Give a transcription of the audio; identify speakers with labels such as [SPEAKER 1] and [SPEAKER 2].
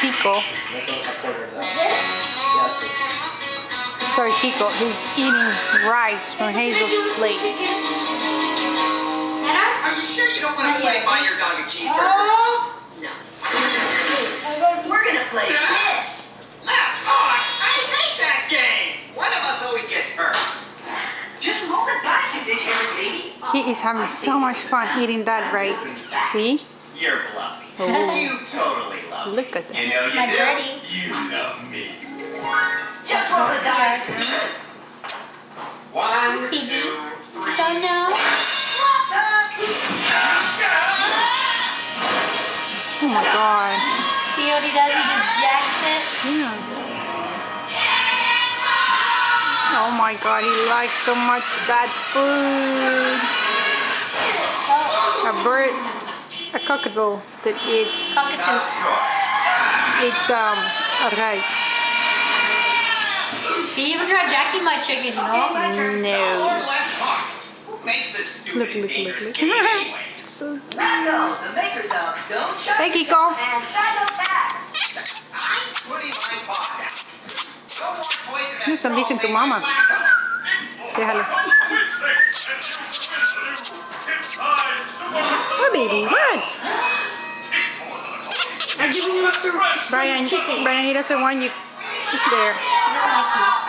[SPEAKER 1] Kiko. Sorry, Kiko. He's eating rice from Hazel's plate.
[SPEAKER 2] Are you sure you don't want to play buy your dog a cheeseburger? No. We're going to play this. Left hook. I hate that game. One of us always gets hurt. Just roll the dice, you big hairy baby.
[SPEAKER 1] He is having so much fun eating that rice. See?
[SPEAKER 2] You're bluffy.
[SPEAKER 1] Oh.
[SPEAKER 2] You totally love me.
[SPEAKER 1] Look at that.
[SPEAKER 2] You know you do. Birdie. You love me. Just roll the dice. 1, 2, 3.
[SPEAKER 3] Don't know.
[SPEAKER 1] Oh my God.
[SPEAKER 3] See what he does? He just jacks it.
[SPEAKER 1] Yeah. Oh my God, he likes so much that food. A bird, a cockatiel that eats.
[SPEAKER 3] Cockatoot.
[SPEAKER 1] It's rice.
[SPEAKER 3] He even tried jacking my chicken, you know?
[SPEAKER 1] No.
[SPEAKER 2] Who makes this stupid dangerous
[SPEAKER 1] Look.
[SPEAKER 2] game anyway?
[SPEAKER 1] So cute.
[SPEAKER 2] Rocco, the makers of Don't Shut
[SPEAKER 1] Hey, Kiko.
[SPEAKER 2] and Fago Tax. I'm putting my paw down. No more toys against
[SPEAKER 1] Listen to Mama. Déjalo. Oh, baby, what?
[SPEAKER 3] I'm giving you some
[SPEAKER 1] Brian,
[SPEAKER 3] chicken.
[SPEAKER 1] Brian, he doesn't want you there.
[SPEAKER 3] He doesn't like you.